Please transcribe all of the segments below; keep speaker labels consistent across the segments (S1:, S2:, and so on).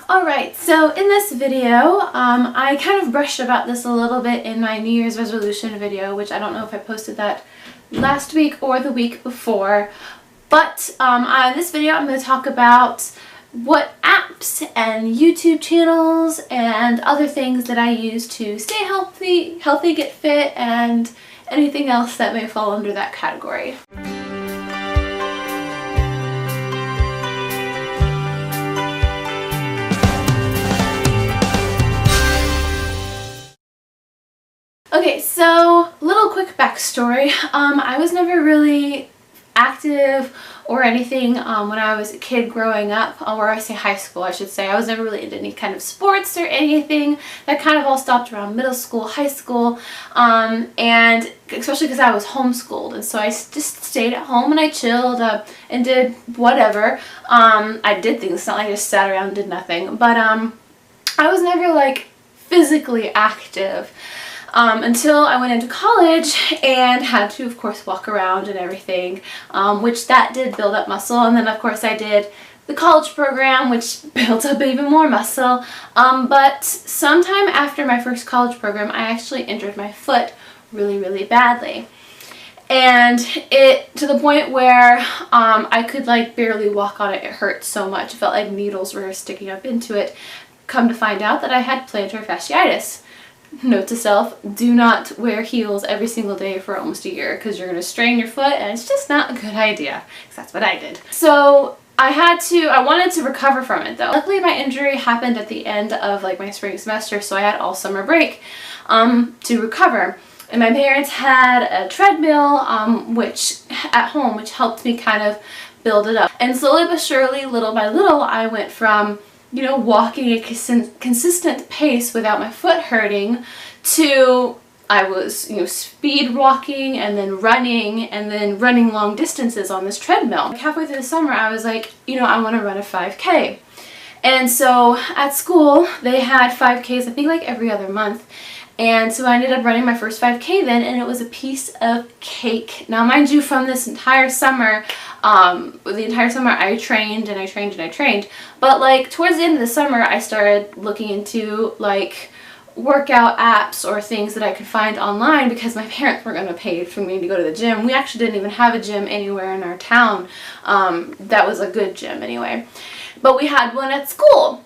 S1: Alright, so in this video, I kind of brushed about this a little bit in my New Year's resolution video, which I don't know if I posted that last week or the week before, but in this video I'm going to talk about what apps and YouTube channels and other things that I use to stay healthy, get fit, and anything else that may fall under that category. Okay, so little quick backstory. I was never really active or anything when I was a kid growing up, or I say high school I should say. I was never really into any kind of sports or anything. That kind of all stopped around middle school, high school, and especially because I was homeschooled, and so I just stayed at home and I chilled and did whatever. I did things, it's not like I just sat around and did nothing, but I was never like physically active. Until I went into college and had to, of course, walk around and everything, which that did build up muscle. And then, of course, I did the college program, which built up even more muscle. But sometime after my first college program, I actually injured my foot really, really badly. And it, to the point where I could like barely walk on it. It hurt so much. It felt like needles were sticking up into it. Come to find out that I had plantar fasciitis. Note to self, do not wear heels every single day for almost a year because you're going to strain your foot and it's just not a good idea, because that's what I did. So I wanted to recover from it though. Luckily my injury happened at the end of like my spring semester, so I had all summer break to recover. And my parents had a treadmill at home, which helped me kind of build it up. And slowly but surely, little by little, I went from walking a consistent pace without my foot hurting to I was, speed walking and then running long distances on this treadmill. Like halfway through the summer, I was like, I want to run a 5K. And so at school, they had 5Ks, I think like every other month. And so I ended up running my first 5K then, and it was a piece of cake. Now, mind you, from this entire summer, I trained and I trained and I trained. But like towards the end of the summer, I started looking into like workout apps or things that I could find online because my parents weren't going to pay for me to go to the gym. We actually didn't even have a gym anywhere in our town that was a good gym anyway. But we had one at school.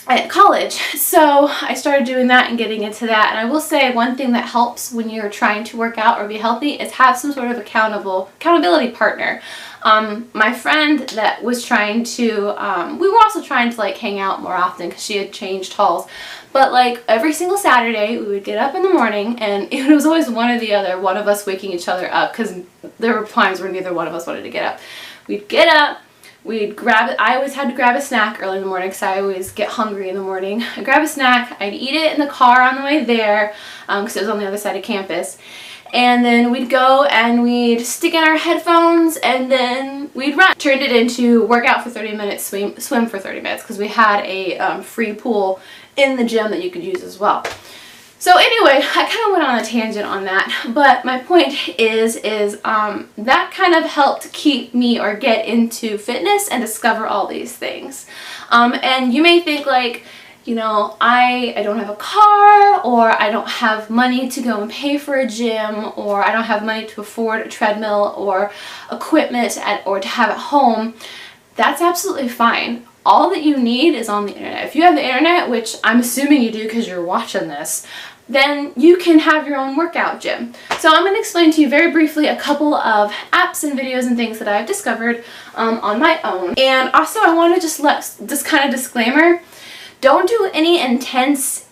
S1: At college. So I started doing that and getting into that. And I will say one thing that helps when you're trying to work out or be healthy is have some sort of accountability partner. My friend that was trying to, we were also trying to like hang out more often because she had changed halls. But like every single Saturday we would get up in the morning, and it was always one or the other, one of us waking each other up, because there were times where neither one of us wanted to get up. We'd get up. We'd grab it. I always had to grab a snack early in the morning because I always get hungry in the morning. I'd grab a snack. I'd eat it in the car on the way there because it was on the other side of campus. And then we'd go and we'd stick in our headphones and then we'd run. Turned it into workout for 30 minutes, swim for 30 minutes because we had a free pool in the gym that you could use as well. So anyway, I kind of went on a tangent on that, but my point is that kind of helped keep me or get into fitness and discover all these things. And you may think like, I don't have a car, or I don't have money to go and pay for a gym, or I don't have money to afford a treadmill or equipment or to have at home. That's absolutely fine. All that you need is on the internet. If you have the internet, which I'm assuming you do because you're watching this, then you can have your own workout gym. So I'm going to explain to you very briefly a couple of apps and videos and things that I've discovered on my own. And also I want to just kind of disclaimer, don't do any intense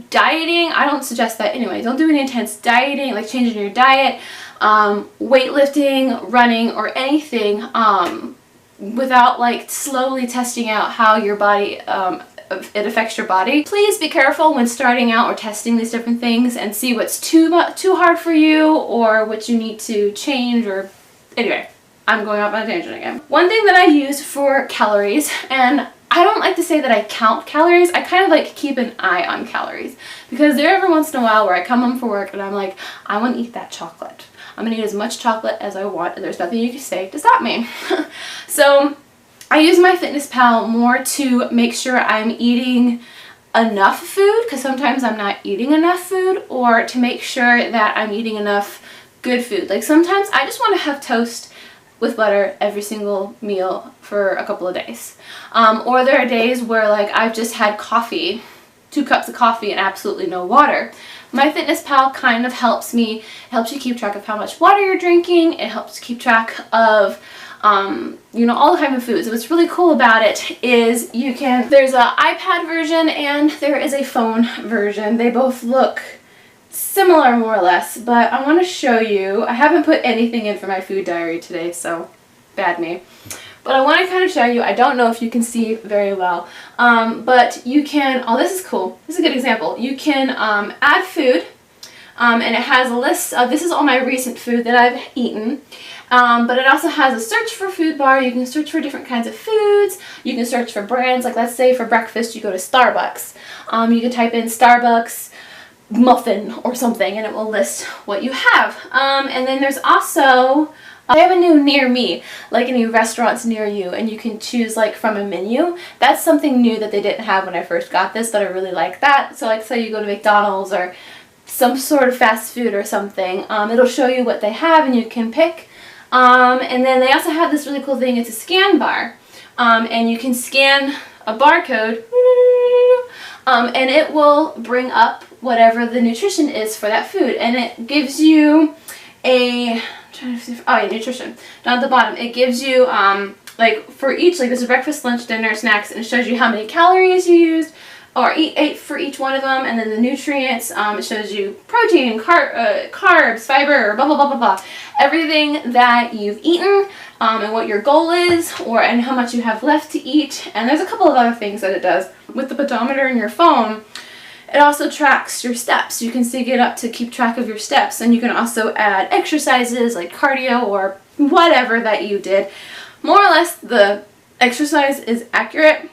S1: dieting. I don't suggest that anyway. Don't do any intense dieting, like changing your diet, weightlifting, running, or anything without like slowly testing out how your body it affects your body. Please be careful when starting out or testing these different things and see what's too hard for you or what you need to change. Or anyway, I'm going off on a tangent again. One thing that I use for calories, and I don't like to say that I count calories, I kind of like keep an eye on calories, because there every once in a while where I come home from work and I'm like, I want to eat that chocolate. I'm going to eat as much chocolate as I want, and there's nothing you can say to stop me. So I use MyFitnessPal more to make sure I'm eating enough food, because sometimes I'm not eating enough food, or to make sure that I'm eating enough good food. Like sometimes I just want to have toast with butter every single meal for a couple of days. Or there are days where like I've just had coffee, 2 cups of coffee and absolutely no water. MyFitnessPal kind of helps you keep track of how much water you're drinking. It helps keep track of you know, all the type of foods. What's really cool about it is there's an iPad version and there is a phone version. They both look similar more or less, but I want to show you. I haven't put anything in for my food diary today, so bad me. But I want to kind of show you. I don't know if you can see very well, but you can, oh, this is cool. This is a good example. You can add food, and it has a list of, this is all my recent food that I've eaten, but it also has a search for food bar. You can search for different kinds of foods. You can search for brands, like let's say for breakfast you go to Starbucks. You can type in Starbucks muffin or something and it will list what you have. And then there's also, they have a new near me, like a new restaurants near you, and you can choose like from a menu. That's something new that they didn't have when I first got this, but I really like that. So like say you go to McDonald's or some sort of fast food or something, it'll show you what they have and you can pick. And then they also have this really cool thing, it's a scan bar, and you can scan a barcode and it will bring up whatever the nutrition is for that food, and it gives you nutrition down at the bottom. It gives you like for each, like this is breakfast, lunch, dinner, snacks, and it shows you how many calories you used or ate for each one of them, and then the nutrients. It shows you protein, carbs, fiber, blah blah blah blah blah, everything that you've eaten, and what your goal is, and how much you have left to eat. And there's a couple of other things that it does. With the pedometer in your phone, it also tracks your steps. You can sync it up to keep track of your steps, and you can also add exercises like cardio or whatever that you did. More or less the exercise is accurate,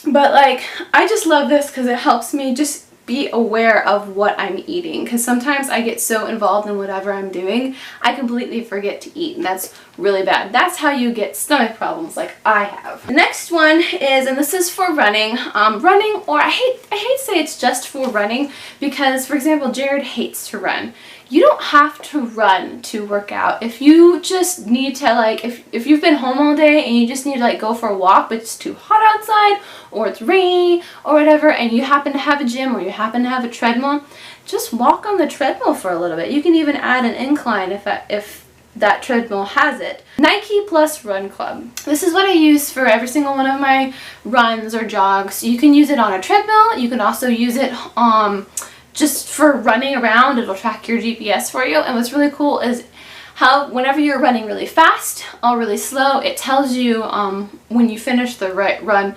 S1: but like I just love this because it helps me just be aware of what I'm eating, because sometimes I get so involved in whatever I'm doing I completely forget to eat, and that's really bad. That's how you get stomach problems like I have. The next one is, and this is for running, or I hate to say it's just for running, because for example Jared hates to run. You don't have to run to work out. If you just need to, like, if you've been home all day and you just need to like go for a walk but it's too hot outside or it's rainy or whatever, and you happen to have a gym or you happen to have a treadmill, just walk on the treadmill for a little bit. You can even add an incline if that treadmill has it. Nike Plus Run Club. This is what I use for every single one of my runs or jogs. You can use it on a treadmill. You can also use it just for running around. It'll track your GPS for you. And what's really cool is how whenever you're running really fast or really slow, it tells you when you finish the run,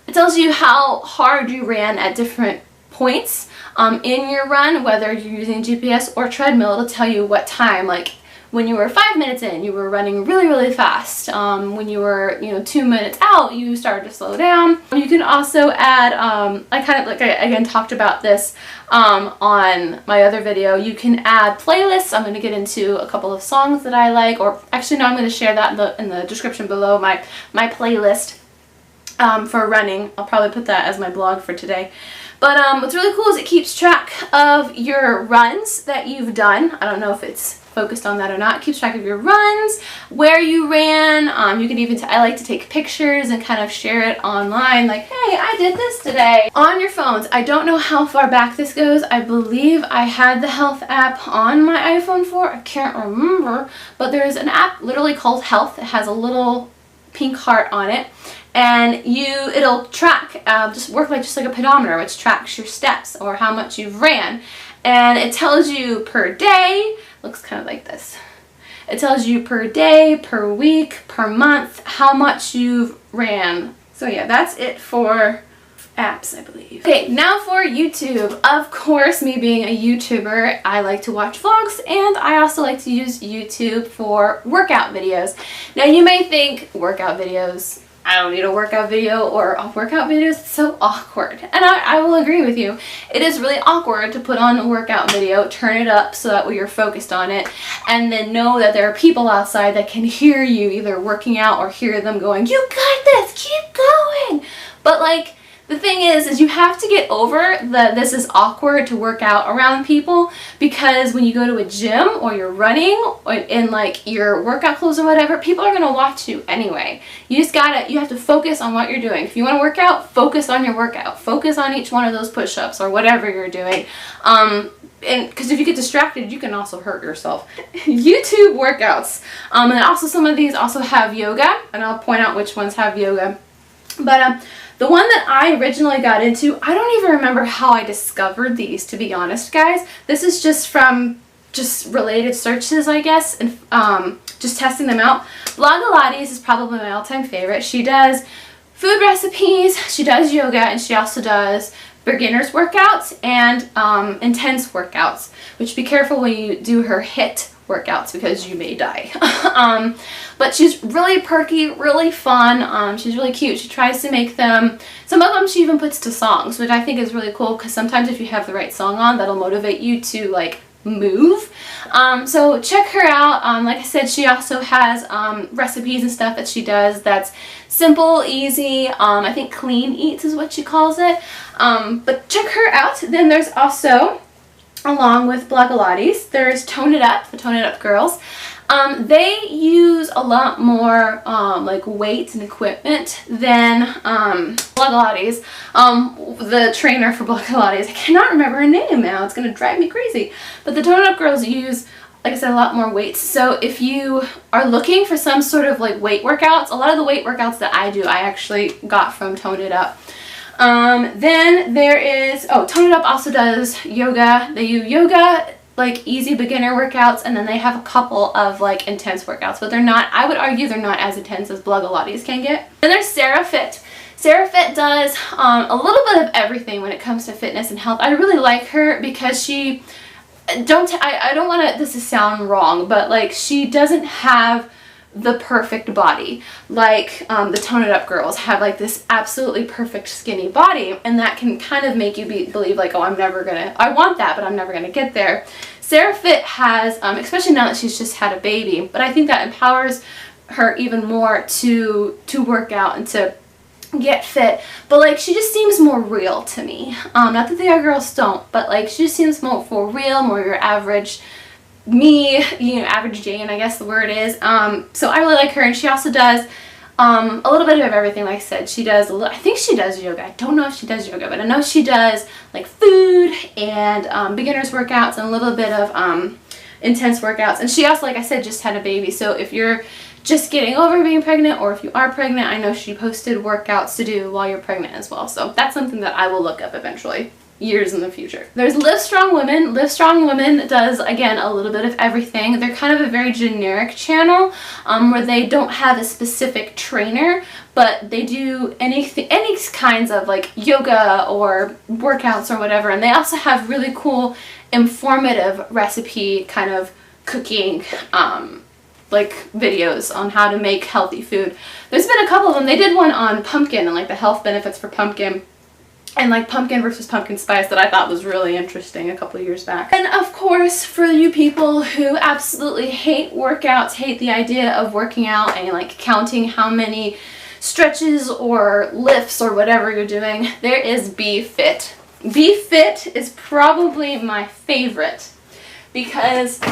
S1: it tells you how hard you ran at different points in your run, whether you're using GPS or treadmill. It'll tell you what time, like when you were 5 minutes in, you were running really, really fast. When you were, 2 minutes out, you started to slow down. You can also add, I kind of, like I again talked about this on my other video, you can add playlists. I'm going to get into a couple of songs that I like, or actually no, I'm going to share that in the description below, my playlist for running. I'll probably put that as my blog for today. But what's really cool is it keeps track of your runs that you've done. I don't know if it's focused on that or not. It keeps track of your runs, where you ran. You can even, I like to take pictures and kind of share it online, like, hey, I did this today. On your phones, I don't know how far back this goes. I believe I had the Health app on my iPhone 4. I can't remember, but there's an app literally called Health. It has a little pink heart on it, and it'll track, just like a pedometer, which tracks your steps or how much you've ran. And it tells you per day, looks kind of like this. It tells you per day, per week, per month, how much you've ran. So yeah, that's it for apps, I believe. Okay, now for YouTube. Of course, me being a YouTuber, I like to watch vlogs, and I also like to use YouTube for workout videos. Now you may think, workout videos, I don't need a workout video, or a workout video is so awkward. And I will agree with you. It is really awkward to put on a workout video, turn it up so that way you're focused on it, and then know that there are people outside that can hear you either working out or hear them going, "You got this, keep going." But like, the thing is you have to get over that this is awkward to work out around people, because when you go to a gym or you're running or in like your workout clothes or whatever, people are going to watch you anyway. You have to focus on what you're doing. If you want to work out, focus on your workout. Focus on each one of those push-ups or whatever you're doing. And because if you get distracted, you can also hurt yourself. YouTube workouts. And also some of these also have yoga, and I'll point out which ones have yoga. But the one that I originally got into, I don't even remember how I discovered these, to be honest, guys. This is just from related searches, I guess, and just testing them out. Pilates is probably my all-time favorite. She does food recipes, she does yoga, and she also does beginners workouts and intense workouts, which be careful when you do her HIIT workouts because you may die. But she's really perky, really fun. She's really cute. She tries to make them, some of them she even puts to songs, which I think is really cool, because sometimes if you have the right song on, that'll motivate you to like move. So check her out. Like I said, she also has recipes and stuff that she does that's simple, easy. I think clean eats is what she calls it. But check her out. Then there's also, along with Pilates, there's Tone It Up, the Tone It Up girls. They use a lot more like weights and equipment than Pilates. The trainer for Pilates, I cannot remember her name now, it's going to drive me crazy. But the Tone It Up girls use, like I said, a lot more weights. So if you are looking for some sort of like weight workouts, a lot of the weight workouts that I do, I actually got from Tone It Up. Then there is, Tone It Up also does yoga. They do yoga, like easy beginner workouts, and then they have a couple of like intense workouts, but they're not, I would argue they're not as intense as Pilates can get. Then there's Sarah Fit. Sarah Fit does a little bit of everything when it comes to fitness and health. I really like her because she, I don't want this to sound wrong, but like she doesn't have the perfect body like the Tone It Up girls have, like this absolutely perfect skinny body, and that can kind of make you believe like, oh, I want that, but I'm never gonna get there. Sarah Fit has, especially now that she's just had a baby, but I think that empowers her even more to work out and to get fit. But like, she just seems more real to me. Not that the other girls don't, but like she just seems more for real, more your average me, average Jane, I guess the word is. So I really like her, and she also does a little bit of everything. Like I said, she does I think she does yoga. I don't know if she does yoga, but I know she does like food and beginners workouts and a little bit of intense workouts. And she also, like I said, just had a baby. So if you're just getting over being pregnant, or if you are pregnant, I know she posted workouts to do while you're pregnant as well. So that's something that I will look up eventually, years in the future. There's Live Strong Women. Live Strong Women does, again, a little bit of everything. They're kind of a very generic channel where they don't have a specific trainer, but they do any kinds of like yoga or workouts or whatever. And they also have really cool informative recipe kind of cooking like videos on how to make healthy food. There's been a couple of them. They did one on pumpkin and like the health benefits for pumpkin, and like pumpkin versus pumpkin spice, that I thought was really interesting a couple of years back. And of course, for you people who absolutely hate workouts, hate the idea of working out and like counting how many stretches or lifts or whatever you're doing, there is Be Fit. Be Fit is probably my favorite because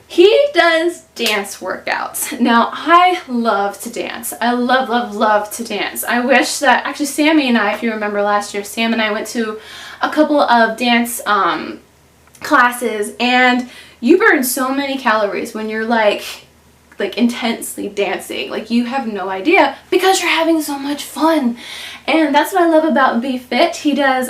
S1: he does dance workouts. Now, I love to dance. I love, love, love to dance. I wish that, actually Sammy and I, if you remember last year, Sam and I went to a couple of dance classes, and you burn so many calories when you're like intensely dancing. Like, you have no idea because you're having so much fun. And that's what I love about Be Fit. He does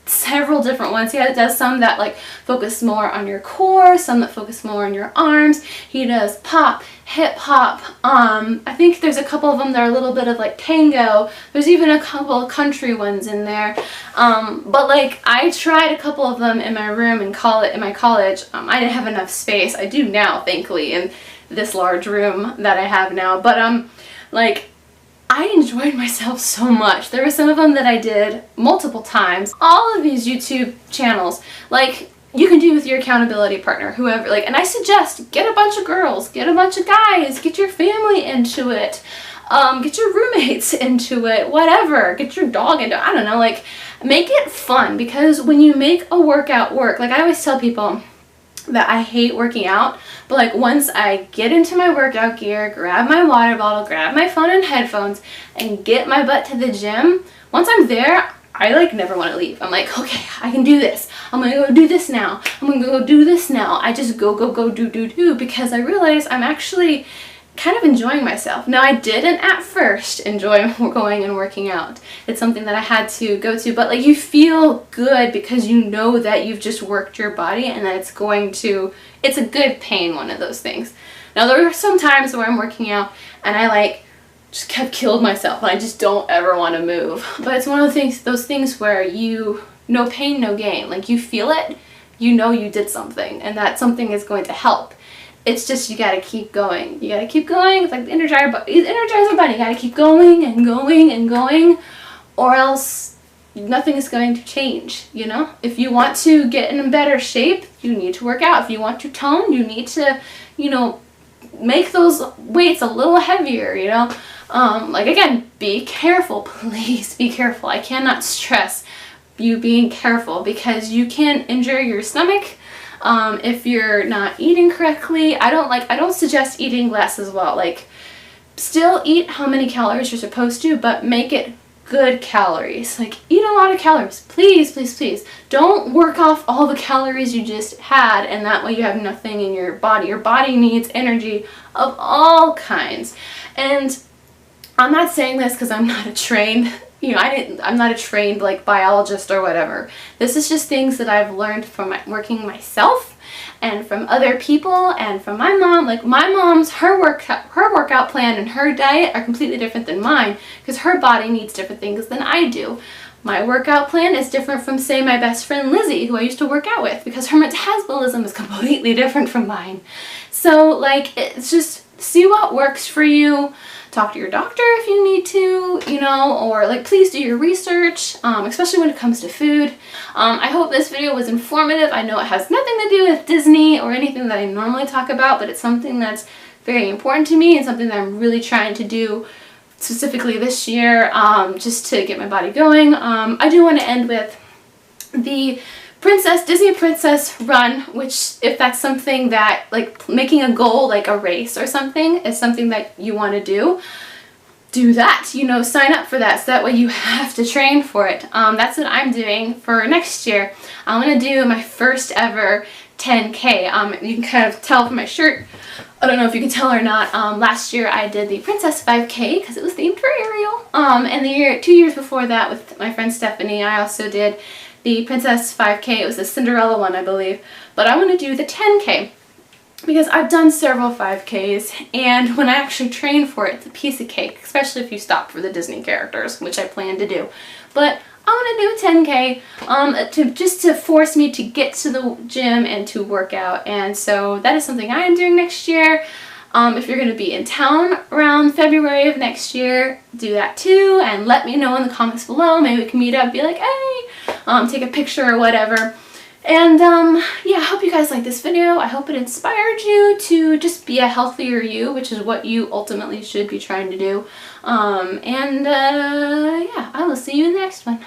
S1: several different ones. He does some that like focus more on your core, some that focus more on your arms. He does pop, hip hop. I think there's a couple of them that are a little bit of like tango. There's even a couple of country ones in there. But like, I tried a couple of them in my room in my college. I didn't have enough space. I do now, thankfully, in this large room that I have now. But like, I enjoyed myself so much. There were some of them that I did multiple times. All of these YouTube channels, like, you can do with your accountability partner, whoever, like, and I suggest get a bunch of girls, get a bunch of guys, get your family into it, get your roommates into it, whatever, get your dog into it, I don't know, like, make it fun, because when you make a workout work, like I always tell people that I hate working out, but like once I get into my workout gear, grab my water bottle, grab my phone and headphones, and get my butt to the gym, once I'm there, I like never want to leave. I'm like, okay, I can do this. I'm gonna go do this now. I'm gonna go do this now. I just go, do, because I realize I'm actually kind of enjoying myself. Now, I didn't at first enjoy going and working out. It's something that I had to go to, but like you feel good because you know that you've just worked your body and that it's a good pain, one of those things. Now, there are some times where I'm working out and I like just kept killed myself and I just don't ever want to move. But it's one of those things where no pain, no gain. Like you feel it, you know you did something and that something is going to help. It's just you gotta keep going. You gotta keep going. It's like the Energizer Bunny. You gotta keep going and going and going, or else nothing is going to change, you know? If you want to get in better shape, you need to work out. If you want to tone, you need to, you know, make those weights a little heavier, you know? Like again, be careful, please be careful. I cannot stress you being careful because you can injure your stomach. If you're not eating correctly. I don't suggest eating less as well. Like, still eat how many calories you're supposed to, but make it good calories. Like, eat a lot of calories. Please, please, please. Don't work off all the calories you just had, and that way you have nothing in your body. Your body needs energy of all kinds. And I'm not saying this because I'm not a trained I'm not a trained like biologist or whatever. This is just things that I've learned from working myself and from other people and from my mom. Like my mom's, her workout plan and her diet are completely different than mine because her body needs different things than I do. My workout plan is different from, say, my best friend Lizzie, who I used to work out with, because her metabolism is completely different from mine. So like, it's just see what works for you. Talk to your doctor if you need to, you know, or like please do your research, especially when it comes to food. I hope this video was informative. I know it has nothing to do with Disney or anything that I normally talk about, but it's something that's very important to me and something that I'm really trying to do specifically this year, just to get my body going. I do want to end with the Disney Princess run, which if that's something that, like making a goal, like a race or something, is something that you want to do that, you know, sign up for that, so that way you have to train for it. That's what I'm doing for next year. I'm going to do my first ever 10K. You can kind of tell from my shirt, I don't know if you can tell or not, last year I did the Princess 5K because it was themed for Ariel, and 2 years before that with my friend Stephanie, I also did the Princess 5K. It was the Cinderella one, I believe, but I want to do the 10K because I've done several 5Ks, and when I actually train for it, it's a piece of cake, especially if you stop for the Disney characters, which I plan to do. But I want to do a 10K just to force me to get to the gym and to work out, and so that is something I am doing next year. If you're going to be in town around February of next year, do that too, and let me know in the comments below. Maybe we can meet up, be like, hey, take a picture or whatever. And yeah, I hope you guys like this video. I hope it inspired you to just be a healthier you, which is what you ultimately should be trying to do. Yeah, I will see you in the next one.